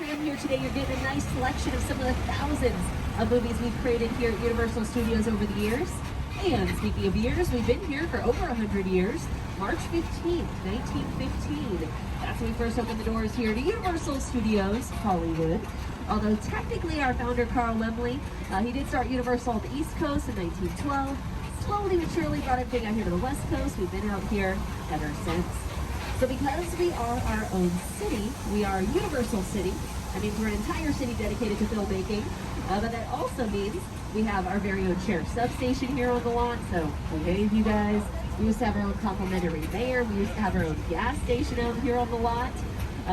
program here today. You're getting a nice selection of some of the thousands of movies we've created here at Universal Studios over the years. And speaking of years, we've been here for over 100 years. March 15th, 1915. That's when we first opened the doors here to Universal Studios, Hollywood. Although technically our founder, Carl Laemmle, he did start Universal on the East Coast in 1912. Slowly but surely brought everything out here to the West Coast. We've been out here ever since. So because we are our own city, we are Universal City. That means we're an entire city dedicated to filmmaking. But that also means we have our very own sheriff substation here on the lot. So, hey you guys, we used to have our own complimentary mayor. We used to have our own gas station out here on the lot.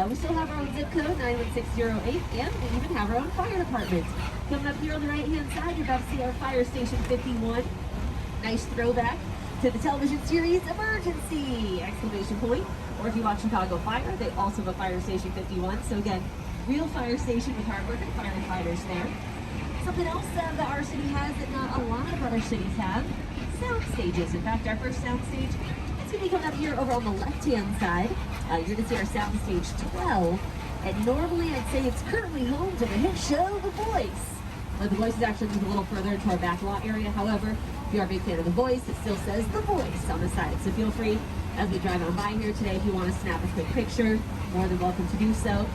We still have our own zip code, 91608, and we even have our own fire department. Coming up here on the right-hand side, you're about to see our Fire Station 51. Nice throwback to the television series Emergency! Exclamation point. Or if you watch Chicago Fire, they also have a Fire Station 51. So again, real fire station with hardworking firefighters there. Something else that our city has that not a lot of other cities have, sound stages. In fact, our first sound stage, it's going to be coming up here over on the left-hand side. You're going to see our sound stage 12. And normally I'd say it's currently home to the hit show The Voice. The Voice is actually moved a little further into our back lot area. However, if you are a big fan of The Voice, it still says The Voice on the side. So feel free, as we drive on by here today, if you want to snap a quick picture, more than welcome to do so.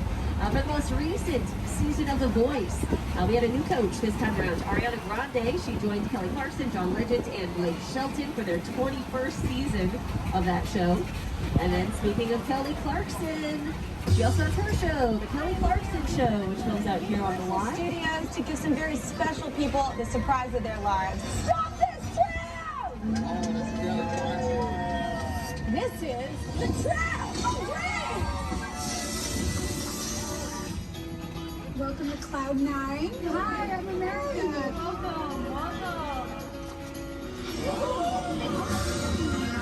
For the most recent season of The Voice, we had a new coach this time around, Ariana Grande. She joined Kelly Clarkson, John Legend, and Blake Shelton for their 21st season of that show. And then speaking of Kelly Clarkson, she also has her show, The Kelly Clarkson Show, which films out here on the lot. Studios to give some very special people the surprise of their lives. Stop this trap! This is the trap! Oh, great! Welcome to Cloud 9. Hi, I'm America. Welcome, welcome.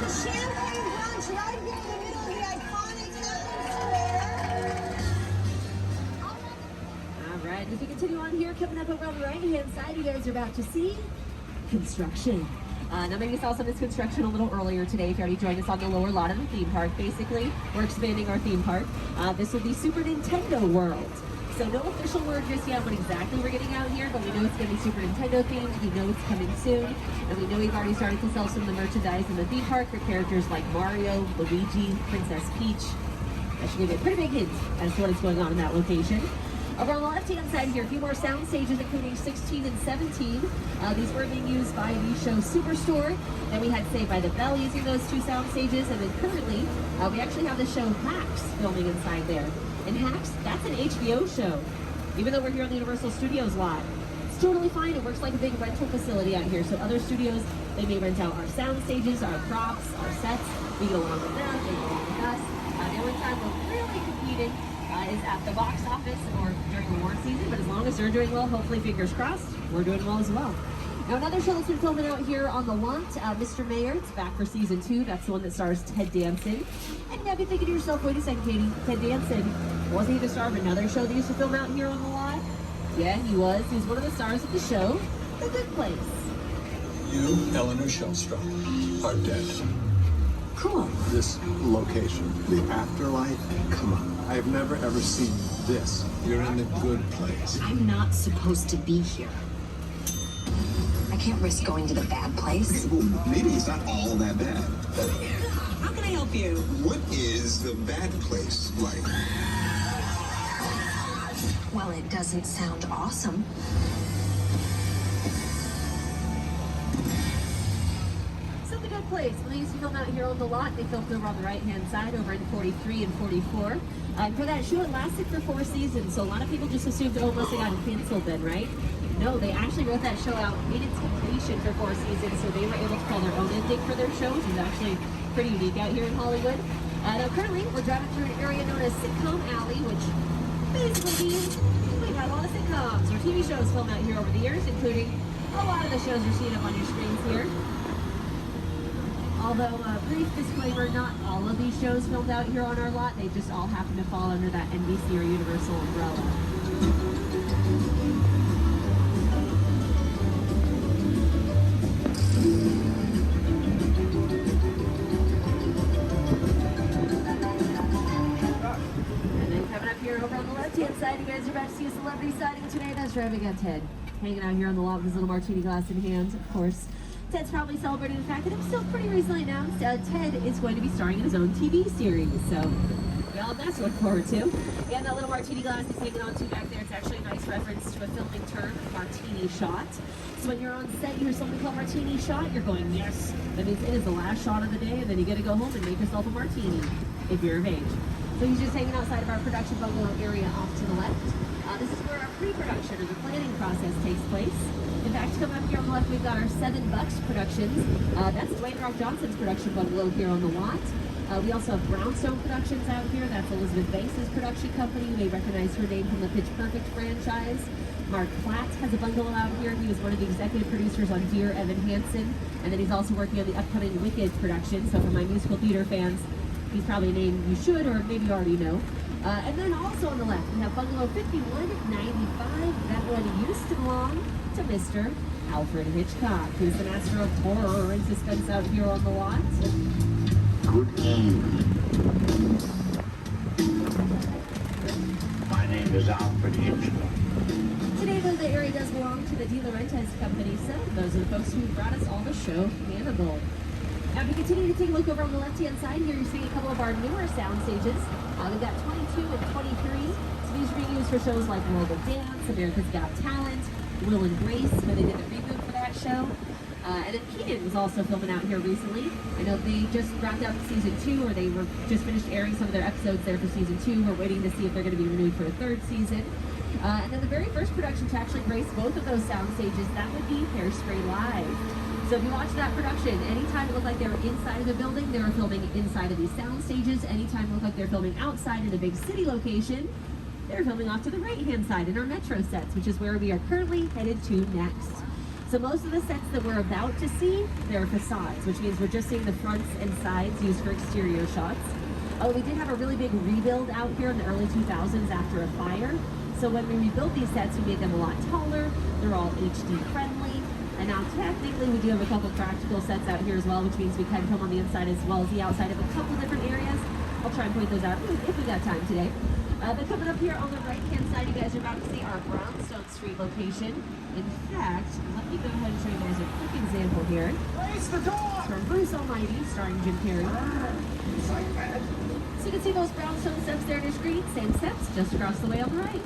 The champagne brunch right here in the middle of the iconic Times Square. All right, as we continue on here, coming up over on the right-hand side, you guys are about to see construction. Now maybe you saw some of this construction a little earlier today if you already joined us on the lower lot of the theme park. Basically, we're expanding our theme park. This will be Super Nintendo World. So no official word just yet what exactly we're getting out here, but we know it's going to be Super Nintendo themed. We know it's coming soon, and we know we've already started to sell some of the merchandise in the theme park for characters like Mario, Luigi, Princess Peach. That should give you a pretty big hint as to what is going on in that location. Over on the left-hand side here, a few more sound stages, including 16 and 17. These were being used by the show Superstore. Then we had Saved by the Bell using those two sound stages, and then currently we actually have the show Hacks filming inside there. And Hacks, that's an HBO show. Even though we're here on the Universal Studios lot, it's totally fine. It works like a big rental facility out here. So other studios, they may rent out our sound stages, our props, our sets. We go along with them, they go along with us. The only time we're really competing is at the box office or during the award season. But as long as they're doing well, hopefully, fingers crossed, we're doing well as well. Now, another show that's been filming out here on the lot, Mr. Mayor, it's back for season 2. That's the one that stars Ted Danson. And you might be thinking to yourself, wait a second, Katie, Ted Danson, wasn't he the star of another show that used to film out here on the lot? Yeah, he was. He was one of the stars of the show, The Good Place. You, Eleanor Shellstrop, are dead. Cool. This location, the afterlife, come on. I've never ever seen this. You're in the good place. I'm not supposed to be here. I can't risk going to the bad place. Okay, well, maybe it's not all that bad. How can I help you? What is the bad place like? Well, it doesn't sound awesome. So The Good Place, when they used to film out here on the lot, they filmed over on the right-hand side over in 43 and 44. For that show, it lasted for 4 seasons, so a lot of people just assumed, oh, unless it got canceled then, right? No, they actually wrote that show out in its completion for 4 seasons, so they were able to call their own ending for their show, which is actually pretty unique out here in Hollywood. Now currently, we're driving through an area known as Sitcom Alley, which basically means we've had a lot of sitcoms or TV shows filmed out here over the years, including a lot of the shows you're seeing up on your screens here. Although, brief disclaimer, not all of these shows filmed out here on our lot, they just all happen to fall under that NBC or Universal umbrella. And then coming up here over on on the left-hand side, you guys are about to see a celebrity sighting today. That's right, we got Ted hanging out here on the lot with his little martini glass in hand, of course. Ted's probably celebrating the fact that it was still pretty recently announced Ted is going to be starring in his own TV series, so we all have that to look forward to. And that little martini glass he's hanging on to back there, it's actually a nice reference to a filming term, martini shot. So when you're on set, you hear something called martini shot, you're going, yes. That means it is the last shot of the day, and then you get to go home and make yourself a martini, if you're of age. So he's just hanging outside of our production bungalow area off to the left. This is where our pre-production or the planning process takes place. In fact, coming up here on the left, we've got our 7 Bucks Productions. That's Dwayne Rock Johnson's production bungalow here on the lot. We also have Brownstone Productions out here. That's Elizabeth Banks' production company. You may recognize her name from the Pitch Perfect franchise. Mark Platt has a bungalow out here. He was one of the executive producers on Dear Evan Hansen. And then he's also working on the upcoming Wicked production. So for my musical theater fans, he's probably a name you should or maybe you already know. And then also on the left, we have Bungalow 5195. That one used to belong to Mr. Alfred Hitchcock, who's the master of horror and suspense out here on the lot. Good evening. My name is Alfred Hitchcock. Today, though, the area does belong to the De Laurentiis company, so those are the folks who brought us all the show Hannibal. Now, if you continue to take a look over on the left-hand side here, you're seeing a couple of our newer sound stages. We've got 22 and 23. So these are being used for shows like World of Dance, America's Got Talent, Will and Grace, where they did the reboot for that show. And then Keenan was also filming out here recently. I know they just wrapped up season 2, or they were just finished airing some of their episodes there for season 2. We're waiting to see if they're going to be renewed for a 3rd season. And then the very first production to actually grace both of those sound stages, that would be Hairspray Live. So if you watch that production, anytime it looked like they were inside of the building, they were filming inside of these sound stages. Anytime it looked like they're filming outside in a big city location, they're filming off to the right-hand side in our metro sets, which is where we are currently headed to next. So most of the sets that we're about to see, they're facades, which means we're just seeing the fronts and sides used for exterior shots. Oh, we did have a really big rebuild out here in the early 2000s after a fire. So when we rebuilt these sets, we made them a lot taller. They're all HD friendly. And now technically we do have a couple practical sets out here as well, which means we can film on the inside as well as the outside of a couple different areas. I'll try and point those out if we got time today. But coming up here on the right-hand side, you guys are about to see our Brownstone Street location. In fact, let me go ahead and show you guys a quick example here. Raise the door! From Bruce Almighty, starring Jim Carrey. So you can see those brownstone steps there on your screen. Same steps, just across the way on the right.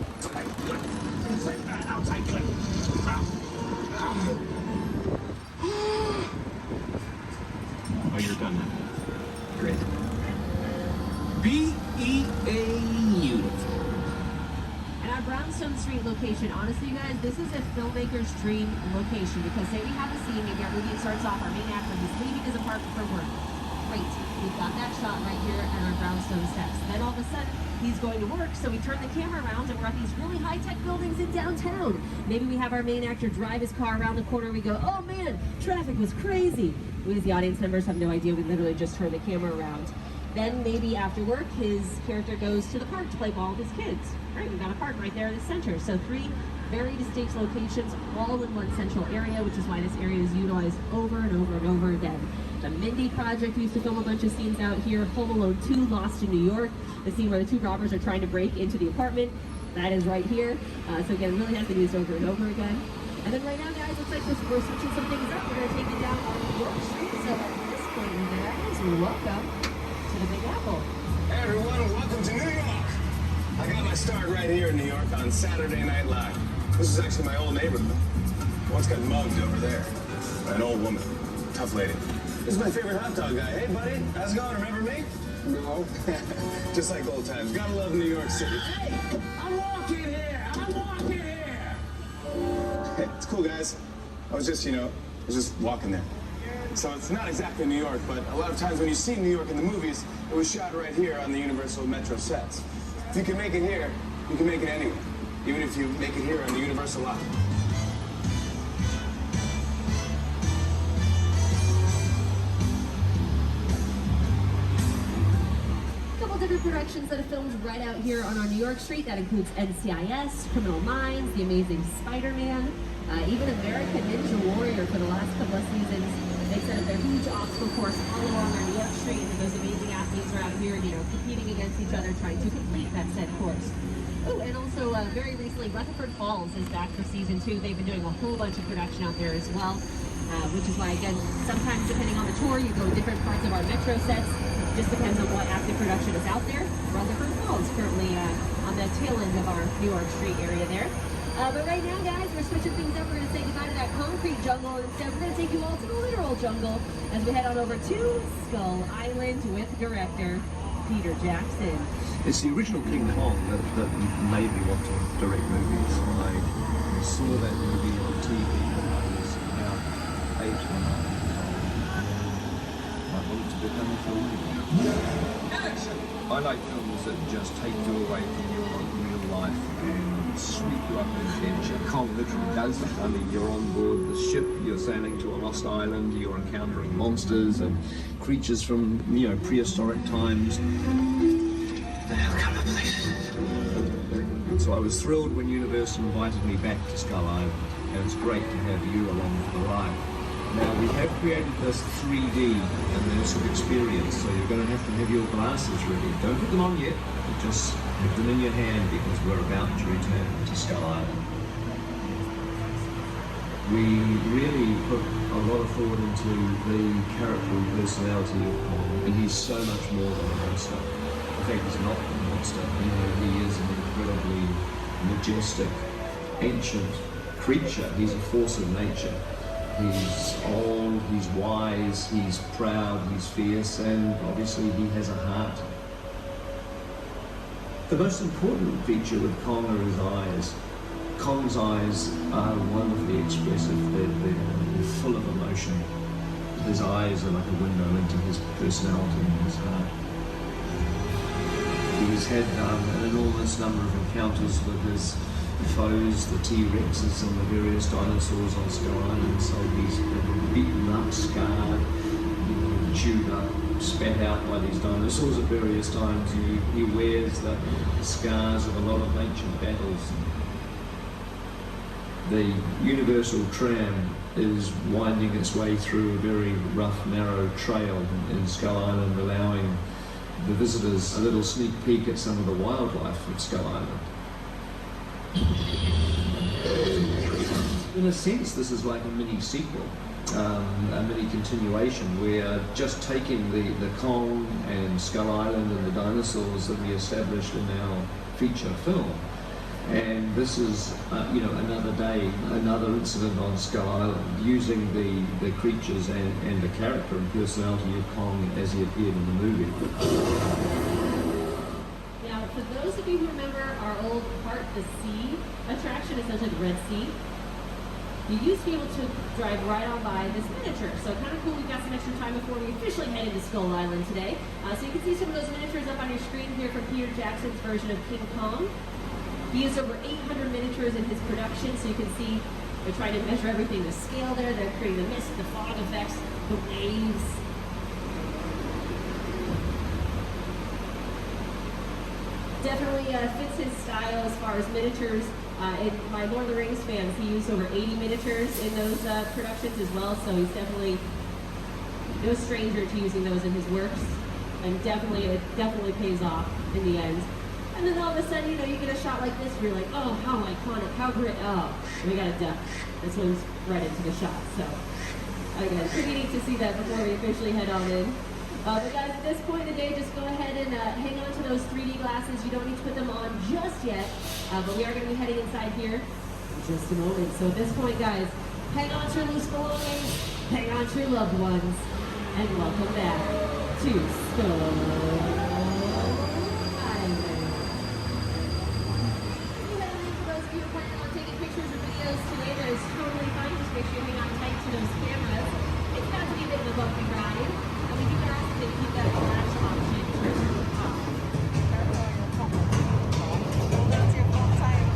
Oh, you're done now. Great. Beautiful. And our Brownstone Street location, honestly, you guys, this is a filmmaker's dream location because say we have a scene, maybe our movie starts off, our main actor, he's leaving his apartment for work. Great, we've got that shot right here at our Brownstone steps. Then all of a sudden, he's going to work, so we turn the camera around and we're at these really high-tech buildings in downtown. Maybe we have our main actor drive his car around the corner, we go, oh man, traffic was crazy. We as the audience members have no idea, we literally just turn the camera around. Then maybe after work, his character goes to the park to play ball with his kids. Right, we've got a park right there in the center. So 3 very distinct locations, all in one central area, which is why this area is utilized over and over and over again. The Mindy Project used to film a bunch of scenes out here. Home Alone 2, Lost in New York, the scene where the 2 robbers are trying to break into the apartment. That is right here. So again, it really has been used over and over again. And then right now, guys, looks like we're switching some things up. We're going to take you down on York Street. So at this point, you guys, welcome to the Big Apple. Hey everyone, welcome to New York. I got my start right here in New York on Saturday Night Live. This is actually my old neighborhood. I once got mugged over there by an old woman, tough lady. This is my favorite hot dog guy. Hey buddy, how's it going? Remember me? No. Just like old times. Gotta love New York City. Hey, I'm walking here. Hey, it's cool guys. I was just walking there. So it's not exactly New York, but a lot of times when you see New York in the movies, it was shot right here on the Universal Metro sets. If you can make it here, you can make it anywhere. Even if you make it here on the Universal lot. Couple different productions that have filmed right out here on our New York Street. That includes NCIS, Criminal Minds, The Amazing Spider-Man, even American Ninja Warrior for the last couple of seasons. They set up their huge obstacle course all along our New York Street, and those amazing athletes are out here, competing against each other, trying to complete that said course. Ooh, very recently, Rutherford Falls is back for season 2. They've been doing a whole bunch of production out there as well, which is why, again, sometimes depending on the tour, you go to different parts of our metro sets. Just depends on what active production is out there. Rutherford Falls currently on the tail end of our New York Street area there. But right now, guys, we're switching things up. We're going to say goodbye to that concrete jungle, and instead we're going to take you all to the literal jungle as we head on over to Skull Island with director Peter Jackson. It's the original King Kong that made me want to direct movies. I saw that movie on TV when I was about 8 or 9. I wanted to become a filmmaker. Action! I like films that just take you away from your real life and sweep you up in adventure. Kong literally does that. I mean, you're on board the ship, you're sailing to a lost island, you're encountering monsters and creatures from, prehistoric times. The hell kind of places. So I was thrilled when Universal invited me back to Skull Island, and it's great to have you along for the ride. Now, we have created this 3D immersive experience, so you're going to have your glasses ready. Don't put them on yet, but just put them in your hand because we're about to return to Skull Island. We really put a lot of thought into the character and personality of Kong, and he's so much more than a monster. In fact, he's not a monster. He is an incredibly majestic, ancient creature. He's a force of nature. He's old, he's wise, he's proud, he's fierce, and obviously he has a heart. The most important feature with Kong are his eyes. Kong's eyes are wonderfully expressive. They're full of emotion. His eyes are like a window into his personality and his heart. He's had an enormous number of encounters with his foes, the T-Rexes and the various dinosaurs on Skull Island, so he's been beaten up, scarred, chewed up, spat out by these dinosaurs at various times. He wears the scars of a lot of ancient battles. The Universal Tram is winding its way through a very rough, narrow trail in Skull Island, allowing the visitors a little sneak peek at some of the wildlife of Skull Island. In a sense, this is like a mini sequel, a mini continuation. We're just taking the Kong and Skull Island and the dinosaurs that we established in our feature film. And this is, another day, another incident on Skull Island, using the creatures and the character and personality of Kong as he appeared in the movie. Now, for those of you who remember our old Part the Sea attraction, essentially the Red Sea, you used to be able to drive right on by this miniature. So kind of cool, we've got some extra time before we officially head into Skull Island today. So you can see some of those miniatures up on your screen here from Peter Jackson's version of King Kong. He used over 800 miniatures in his production, so you can see they're trying to measure everything to scale there. They're creating the mist, the fog effects, the waves. Definitely fits his style as far as miniatures. My Lord of the Rings fans, he used over 80 miniatures in those productions as well, so he's definitely no stranger to using those in his works, and it definitely pays off in the end. And then all of a sudden, you get a shot like this where you're like, oh, how iconic, how great, oh, we got a duck. This one's right into the shot, so again, pretty neat to see that before we officially head on in. But guys, at this point in the day, just go ahead and hang on to those 3D glasses. You don't need to put them on just yet, but we are going to be heading inside here in just a moment. So at this point, guys, hang on to your loose belongings, hang on to your loved ones, and welcome back to Skull Island. For those of you who are planning on taking pictures or videos today, that is totally fine. Just make sure you hang on tight to those cameras. It's about to be a bit of a bumpy ride. We do ask that you keep that flash option turned on. That's your full time.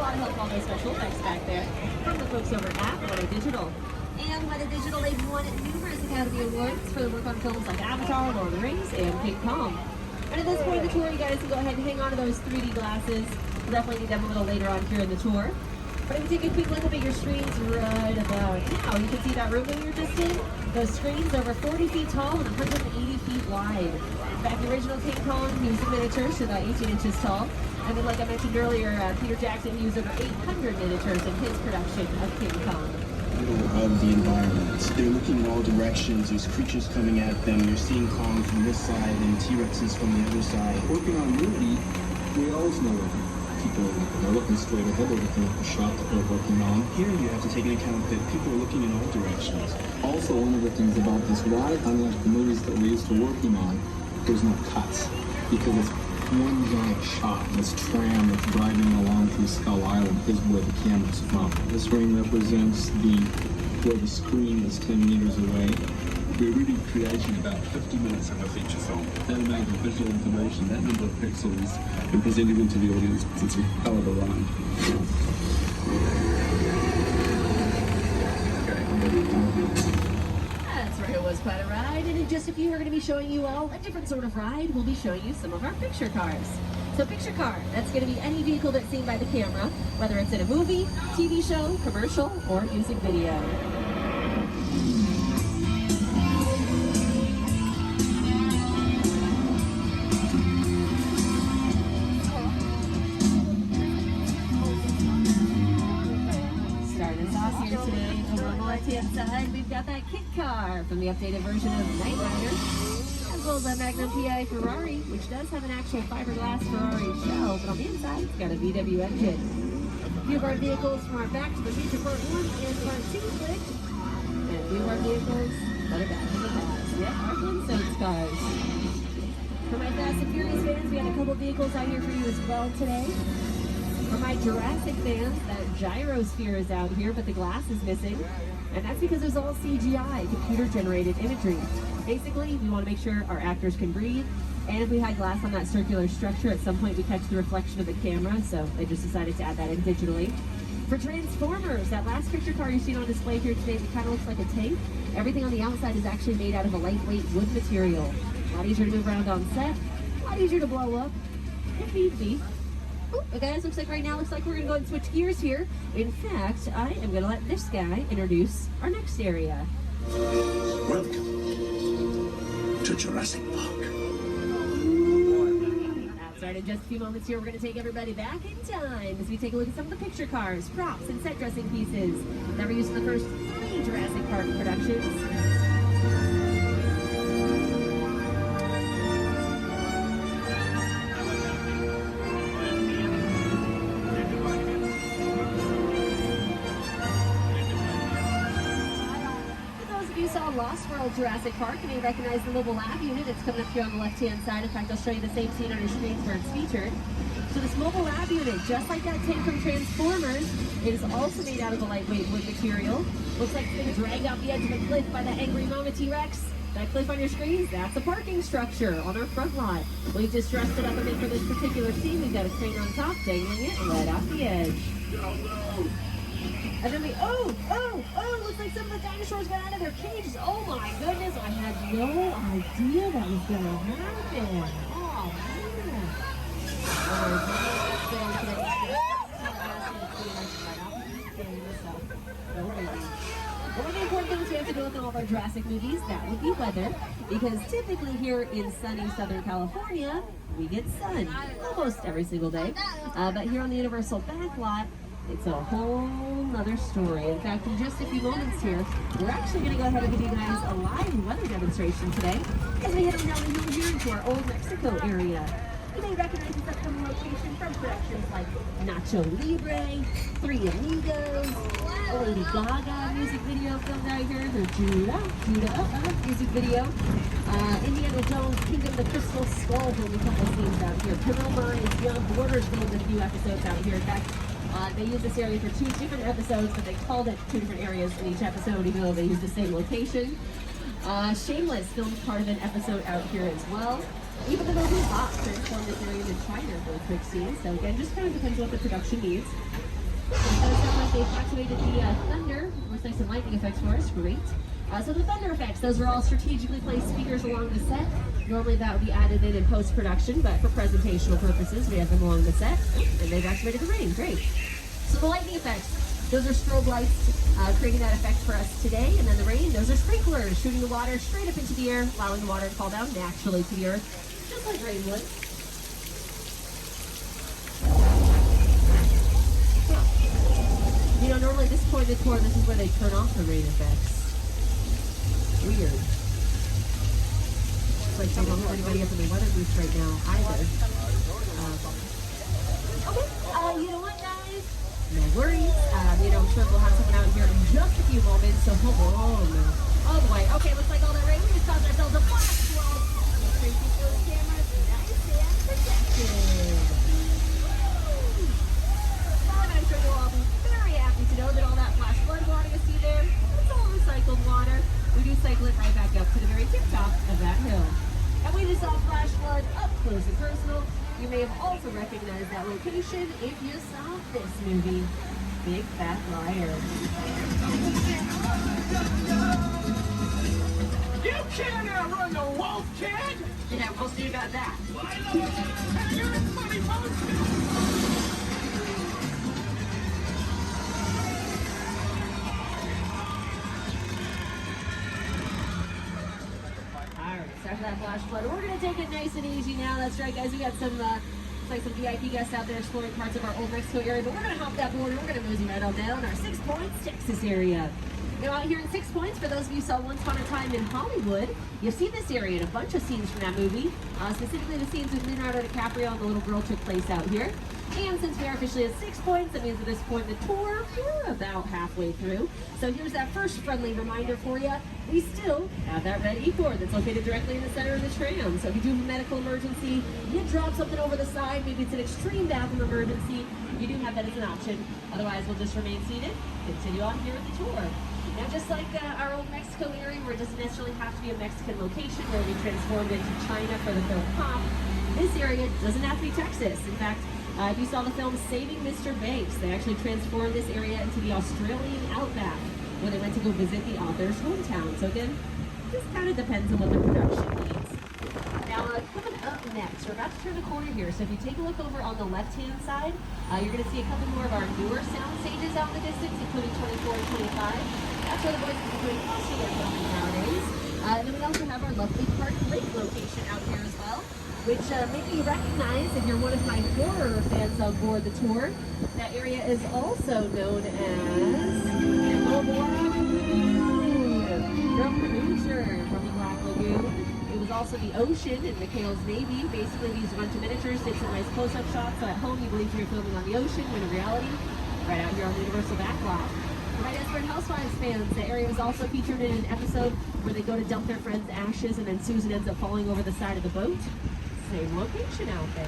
lot of help with all those special effects back there from the folks over at Weta Digital. And Weta Digital, they've won numerous Academy Awards for their work on films like Avatar, Lord of the Rings, and King Kong. And at this point in the tour, you guys can go ahead and hang on to those 3D glasses. We'll definitely need them a little later on here in the tour. But if you take a quick look up at your screens right about now, you can see that room that we were just in. Those screens over 40 feet tall and 180 feet wide. In fact, the original King Kong, he was a miniature, so about 18 inches tall. And then, like I mentioned earlier, Peter Jackson used over 800 miniatures in his production of King Kong. Of the environment. They're looking in all directions. There's creatures coming at them. You're seeing Kong from this side and T-Rexes from the other side. Working on a movie, we always know what people are looking. They're looking straight ahead. They're looking at the shot that we're working on. Here you have to take into account that people are looking in all directions. Also, one of the things about this ride, unlike the movies that we're used to working on, there's no cuts because it's one giant shot. This tram that's driving along through Skull Island is where the camera's from. This ring represents where the screen is 10 meters away. We're really creating about 50 minutes of a feature film. That amount of visual information, that number of pixels, and presenting them to the audience, it's a hell of a ride. That's right, it was quite a ride, and in just a few we're going to be showing you all a different sort of ride. We'll be showing you some of our picture cars. So picture car, that's going to be any vehicle that's seen by the camera, whether it's in a movie, TV show, commercial, or music video. Inside, we've got that kit car from the updated version of Knight Rider, as well as that Magnum PI Ferrari, which does have an actual fiberglass Ferrari shell, but on the inside, it's got a VW engine. A few of our vehicles from our Back to the Future Part 1 and Part 2 flick, and a few of our vehicles that are back in the past. Yep, our Flintstones cars. For my Fast and Furious fans, we got a couple vehicles out here for you as well today. For my Jurassic fans, that gyrosphere is out here, but the glass is missing. And that's because it was all CGI, computer-generated imagery. Basically, we want to make sure our actors can breathe, and if we had glass on that circular structure, at some point we catch the reflection of the camera, so they just decided to add that in digitally. For Transformers, that last picture car you've seen on display here today that kind of looks like a tank, everything on the outside is actually made out of a lightweight wood material. A lot easier to move around on set, a lot easier to blow up, if need be. But guys, looks like right now, looks like we're going to go and switch gears here. In fact, I am going to let this guy introduce our next area. Welcome to Jurassic Park. That's right, in just a few moments here, we're going to take everybody back in time as we take a look at some of the picture cars, props, and set dressing pieces that were used in the first 3 Jurassic Park productions. Lost World Jurassic Park, and you recognize the mobile lab unit. It's coming up here on the left-hand side. In fact, I'll show you the same scene on your screens where it's featured. So this mobile lab unit, just like that tank from Transformers, it is also made out of a lightweight wood material. Looks like it's been dragged off the edge of a cliff by the angry Mama T-Rex. That cliff on your screens, that's a parking structure on our front lot. We've just dressed it up a bit for this particular scene. We've got a crane on top, dangling it right off the edge. And then looks like some of the dinosaurs got out of their cages. Oh my goodness, I had no idea that was going to happen. Oh man. One of the important things we have to do with all of our Jurassic movies, that would be weather, because typically here in sunny Southern California, we get sun almost every single day. But here on the Universal backlot, it's a whole nother story. In fact, in just a few moments here, we're actually going to go ahead and give you guys a live weather demonstration today as we head on down the hill here into our Old Mexico area. You may recognize this upcoming location from productions like Nacho Libre, Three Amigos, a Lady Gaga music video filmed out here, the Judah music video, Indiana Jones, Kingdom of the Crystal Skull filmed a couple scenes out here, Criminal Minds, Beyond Borders filmed a few episodes out here. In fact, they used this area for 2 different episodes, but they called it 2 different areas in each episode, even though they used the same location. Shameless filmed part of an episode out here as well. Even the movie Box transformed this area into China for a quick scene. So again, just kind of depends on what the production needs. It does sound like they've activated the thunder. Looks like some lightning effects for us. Great. So the thunder effects, those are all strategically placed speakers along the set. Normally that would be added in post-production, but for presentational purposes, we have them along the set. And they've activated the rain. Great. So the lightning effects, those are strobe lights creating that effect for us today. And then the rain, those are sprinklers shooting the water straight up into the air, allowing the water to fall down naturally to the earth, just like rain would. You know, normally at this point in the tour, this is where they turn off the rain effects. Weird. It's like they don't have anybody up in the weather booth right now either. Okay, you know what, guys? No worries. You know, I'm sure we'll have someone out here in just a few moments, so hold on. Oh boy. Okay, looks like all that rain, we just caused ourselves a flash flood. Make sure you keep those cameras nice and protected. I'm sure you'll all be very happy to know that all that flash flood water you see there, it's all recycled water. We do cycle it right back up to the very tip top of that hill. And we just saw flash flood up close and personal. You may have also recognized that location if you saw this movie, Big Fat Liar. You can't outrun the wolf, kid! Yeah, we'll see about that. You're a funny poster! After that flash flood, we're going to take it nice and easy now. That's right, guys. We got some, like some VIP guests out there exploring parts of our old Mexico area, but we're going to hop that border. We're going to mosey right on down our 6 Points, Texas area. Now, out here in 6 Points, for those of you who saw Once Upon a Time in Hollywood, you've seen this area in a bunch of scenes from that movie. Specifically, the scenes with Leonardo DiCaprio and the little girl took place out here. And since we are officially at 6 Points, that means at this point in the tour, we're about halfway through. So here's that first friendly reminder for you. We still have that red E-cord that's located directly in the center of the tram. So if you do have a medical emergency, you drop something over the side, maybe it's an extreme bathroom emergency, you do have that as an option. Otherwise, we'll just remain seated, continue on here with the tour. Now, just like our old Mexico area, where it doesn't necessarily have to be a Mexican location where we transformed into China for the film Pop, this area doesn't have to be Texas. In fact, if you saw the film Saving Mr. Banks, they actually transformed this area into the Australian outback when they went to go visit the author's hometown. So again, this kind of depends on what the production needs. Now, coming up next, we're about to turn the corner here. So if you take a look over on the left-hand side, you're going to see a couple more of our newer sound stages out in the distance, including 24 and 25. That's where the boys are doing most of their filming nowadays. And then we also have our lovely Park Lake location out here as well, which maybe you recognize if you're one of my horror fans on board the tour. That area is also known as Black Lagoon. From the Black Lagoon. It was also the ocean in McHale's Navy. Basically, we used a bunch of miniatures, did some nice close-up shots, so at home you believe you're filming on the ocean, when in reality, right out here on the Universal Backlot. For my Desperate Housewives fans, the area was also featured in an episode where they go to dump their friend's ashes and then Susan ends up falling over the side of the boat. Same location out there.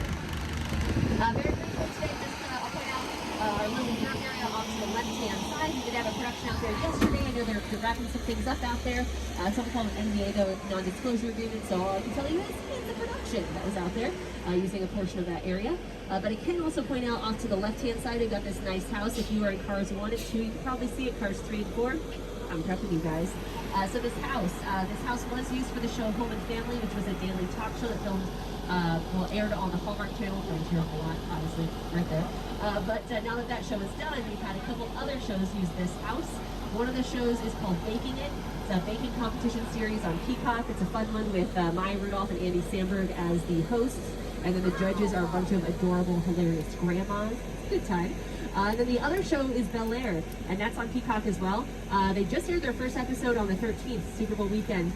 Very briefly today, just I'll point out our little work area off to the left-hand side. We did have a production out there yesterday. I know they're wrapping some things up out there. Something called an NDA, though, non-disclosure agreement. So all I can tell you is it's a production that was out there using a portion of that area. But I can also point out off to the left-hand side, we've got this nice house. If you are in Cars 1 and 2, you can probably see it. Cars 3 and 4. I'm prepping you guys. So this house was used for the show Home and Family, which was a daily talk show that filmed, aired on the Hallmark Channel. Very terrible lot, honestly, right there. But now that that show is done, we've had a couple other shows use this house. One of the shows is called Baking It. It's a baking competition series on Peacock. It's a fun one with Maya Rudolph and Andy Samberg as the hosts. And then the judges are a bunch of adorable, hilarious grandmas. It's a good time. And then the other show is Bel Air, and that's on Peacock as well. They just aired their first episode on the 13th, Super Bowl weekend.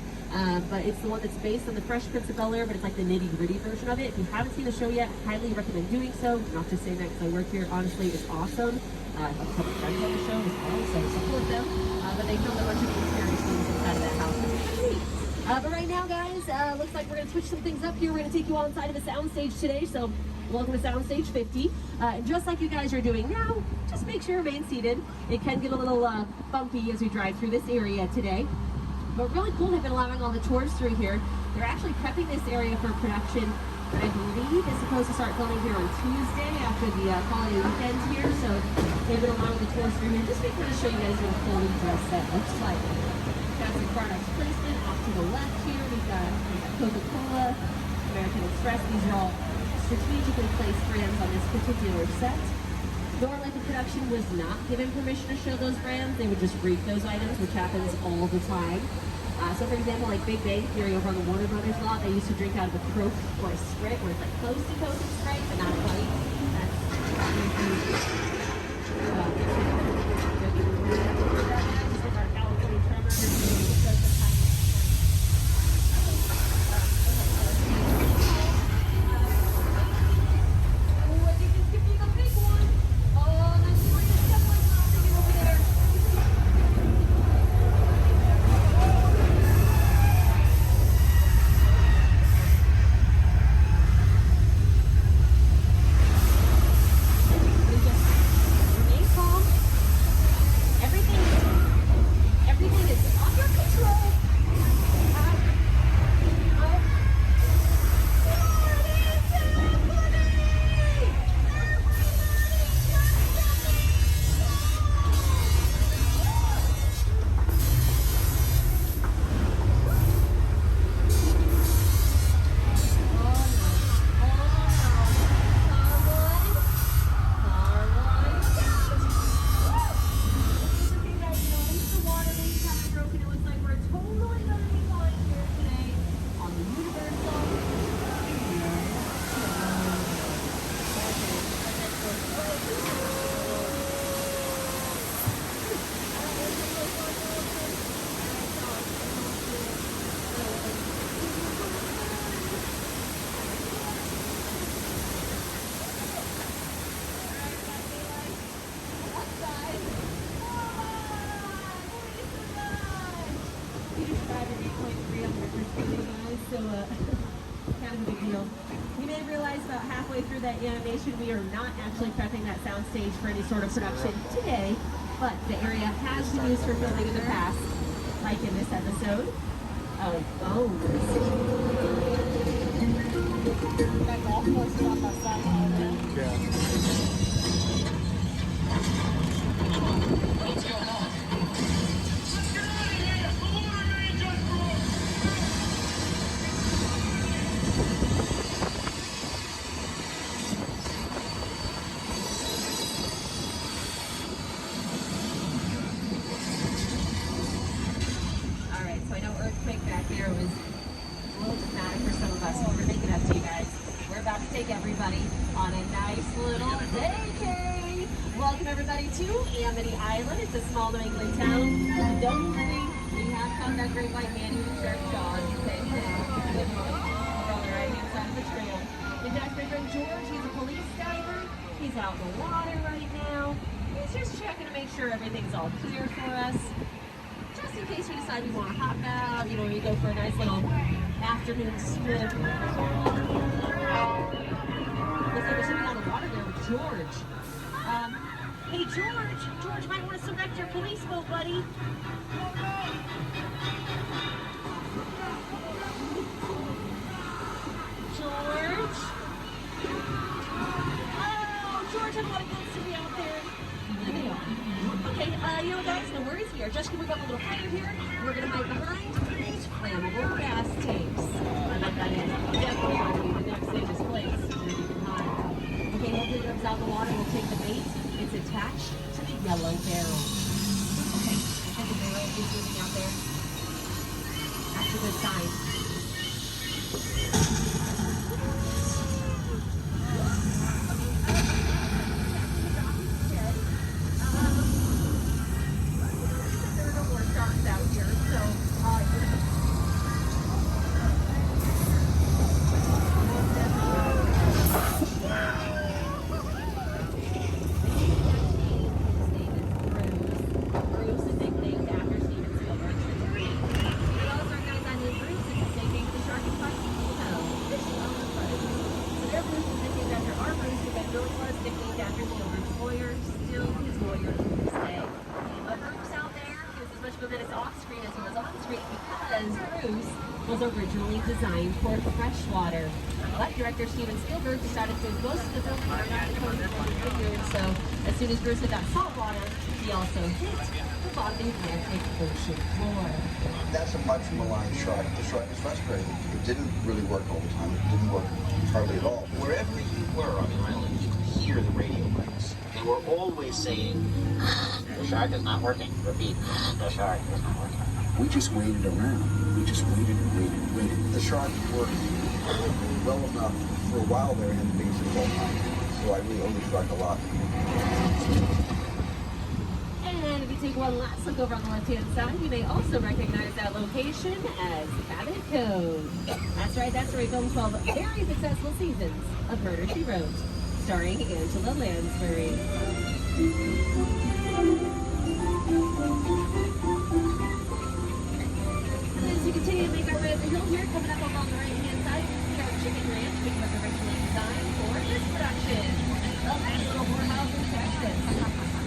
But it's the one that's based on the Fresh Prince of Bel Air, but it's like the nitty-gritty version of it. If you haven't seen the show yet, highly recommend doing so. Not just saying that because I work here. Honestly, it's awesome. I have a couple friends on the show as well, so support them. But they filmed a bunch of scary scenes inside of that house. But right now, guys, looks like we're going to switch some things up here. We're going to take you on inside of the soundstage today. So welcome to Soundstage 50. And just like you guys are doing now, just make sure you remain seated. It can get a little bumpy as we drive through this area today. But really cool, they've been allowing all the tours through here. They're actually prepping this area for production. I believe is supposed to start filming here on Tuesday after the holiday weekend here. So They've been allowing the tour stream in just because to show you guys what a fully dressed set looks like. Got some product placement off to the left here. We've got Coca-Cola, American Express. These are all strategically placed brands on this particular set. Normally, the production was not given permission to show those brands. They would just brief those items, which happens all the time. So, for example, like Big Bang Theory over on the Warner Brothers lot, they used to drink out of a Coke or a Sprite, where it's like close to Coke and Sprite, but not quite. Just like our California Tremor. So, kind of a big deal. You may realize about halfway through that animation, we are not actually prepping that soundstage for any sort of production today, but the area has been used for filming in the past, like in this episode of Bones. That golf course is on the side of there. Yeah. What's going on? Let's get out of here! The water main just broke! Alright, so I know earthquake back there was a little dramatic for some of us. We're making up to you guys. We're about to take everybody on a nice little vacay. Welcome everybody to Amity Island. It's a small New England town. Don't worry, we have found that great white man with sharp jaws. Okay, over on the right hand side of the trail. In fact, my friend George, he's a police diver. He's out in the water right now. He's just checking to make sure everything's all clear for us. Just in case we decide we want to hop out, you know, we go for a nice little afternoon swim. Looks like we're sitting on the water there with George. Hey George, George might want to select your police boat, buddy. George? Oh, George, I'm not good to be out there. Okay, you know guys, no worries. We are just going to move up a little higher here. We're going to hide behind these flammable gas tanks. I bet that is definitely going to be the next safest place where you can hide. Okay, hopefully it comes out the water. We'll take the bait. It's attached to the yellow barrel. Okay, I think the barrel is moving out there. That's a good sign. was originally designed for freshwater. But director Steven Spielberg decided to most of the film around the coast of the vineyard, so as soon as Bruce hit that salt water, he also hit the bottom Atlantic Ocean floor. That's a much maligned shark. The shark is frustrated. It didn't really work all the time. It didn't work hardly at all. Wherever you were on the island, you could hear the radio waves. They were always saying, the shark is not working. Repeat, the shark is not working. We just waited around. We just waited and waited and waited. The shark worked well enough for a while there in the basic whole time. So I really owe the shark a lot. And if you take one last look over on the left-hand side, you may also recognize that location as Cabot Cove. That's right, that's where we filmed 12 very successful seasons of Murder, She Wrote, starring Angela Lansbury. And as you continue to make our way up the hill here, coming up along the right-hand side, you see our chicken ranch, which was originally designed for this production. A nice little whorehouse in Texas.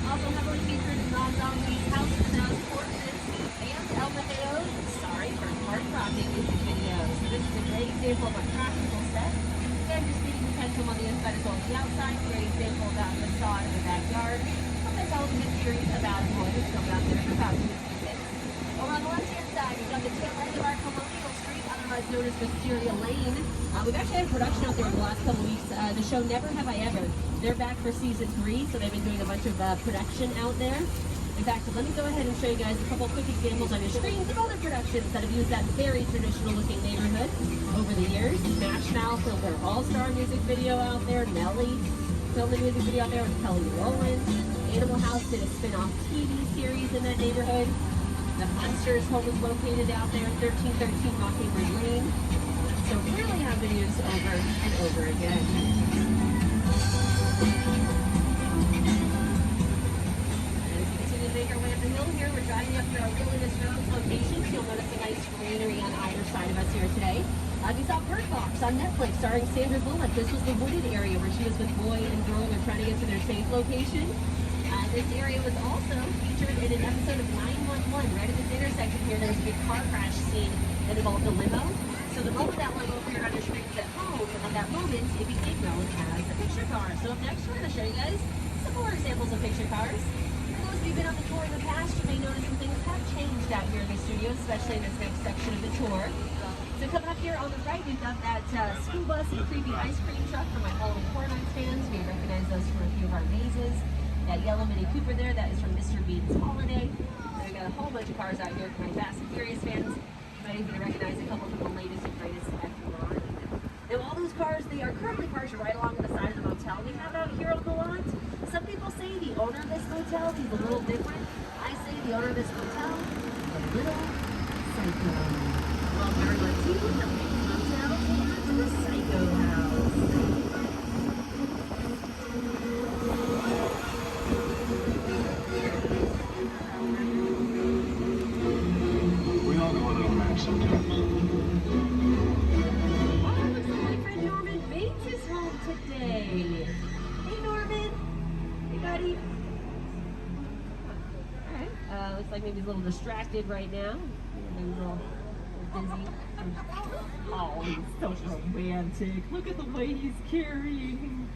Also heavily featured in Rob Zombie's House of Thousand Corpses and El Mateo's Sorry for Hard Rocking music videos. So this is a great example of a practical set. And just meeting potential on the inside as well as the outside. Great example of that facade in the backyard. Sometimes tells a good series about a boy who's coming out there for about 2 seasons. Over on the left-hand side, we've got the tail end of our Colonial Street, otherwise known as Wisteria Lane. We've actually had a production out there in the last couple weeks. The show Never Have I Ever. They're back for season 3, so they've been doing a bunch of production out there. In fact, let me go ahead and show you guys a couple quick examples on your screens of other productions that have used that very traditional-looking neighborhood over the years. Smash Mouth filmed their all-star music video out there. Nelly filmed a music video out there with Kelly Rowland. Animal House did a spin-off TV series in that neighborhood. The Monsters home was located out there, 1313 Mockingbird Lane. So really have been used over and over again. And as we continue to make our way up the hill here, we're driving up to our Wilderness Road location. You'll notice a nice greenery on either side of us here today. We saw Bird Box on Netflix starring Sandra Bullock. This was the wooded area where she was with boy and girl. They're trying to get to their safe location. This area was also featured in an episode of 911. Right at this intersection here, there was a big car crash scene that involved a limo. So the moment that limo appeared on your screens at home, at that moment, it became known as a picture car. So up next, we're going to show you guys some more examples of picture cars. For those of you who've been on the tour in the past, you may notice some things have changed out here in the studio, especially in this next section of the tour. So coming up here on the right, we've got that school bus and creepy ice cream truck for my Halloween Horror Nights fans. We recognize those from a few of our mazes. That yellow Mini Cooper there, that is from Mr. Bean's Holiday. And we've got a whole bunch of cars out here for my Fast and Furious fans. You might even recognize a couple from the latest and greatest F1. Now all those cars, they are currently parked right along the side of the motel we have out here on the lot. Some people say the owner of this motel, he's a little different. I say the owner of this motel, a little psycho. Welcome everyone to the motel, the Psycho House. Sometimes. Oh, looks like my friend Norman Bates is home today. Hey, Norman. Hey, buddy. All right. Looks like maybe he's a little distracted right now. Maybe a little busy. Oh, he's so romantic. Look at the way he's carrying.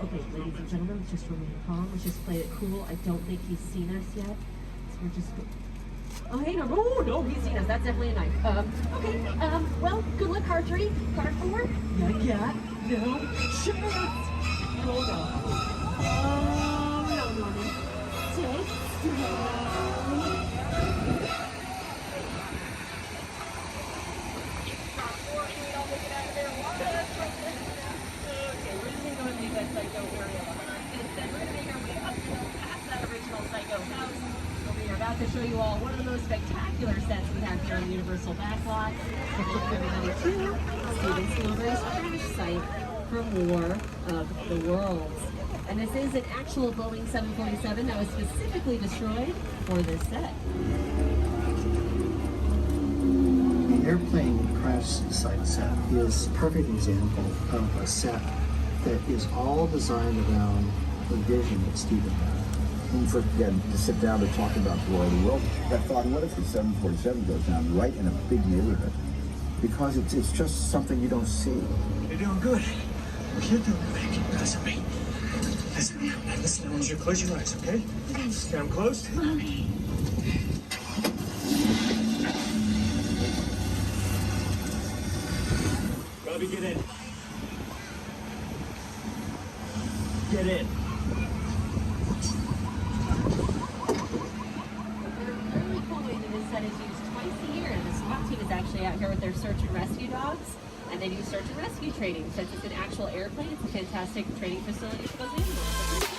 Okay, ladies and gentlemen, let's just remain calm. Let's just play it cool. I don't think he's seen us yet. So we're just... Oh, hey, no, oh, no, he's seen us. That's definitely a knife. Okay, well, good luck, car 3. Car 4? Yeah, no chance. Oh, no. Oh, no, Norman. Take Okay, we're just going to go and leave that Psycho area behind. Instead, we're going to make our way up the hill past that original Psycho house. We're about to show you all one of the most spectacular sets we have here on the Universal Backlot. So look for number 2, Steven Spielberg's crash site for War of the Worlds. And this is an actual Boeing 747 that was specifically destroyed for this set. The airplane crash site set is a perfect example of a set that is all designed around the vision that Steven had. to sit down to talk about the world. I thought, what if the 747 goes down right in a big neighborhood? Because it's just something you don't see. You're doing good. You're doing good. Keep pressing me. Listen, I want you to close your eyes, okay? Okay, I'm closed. Bobby, get in. Get in. A really cool way that this set is used twice a year. The SWAT team is actually out here with their search and rescue dogs, and they do search and rescue training. Since it's an actual airplane, it's a fantastic training facility for those animals.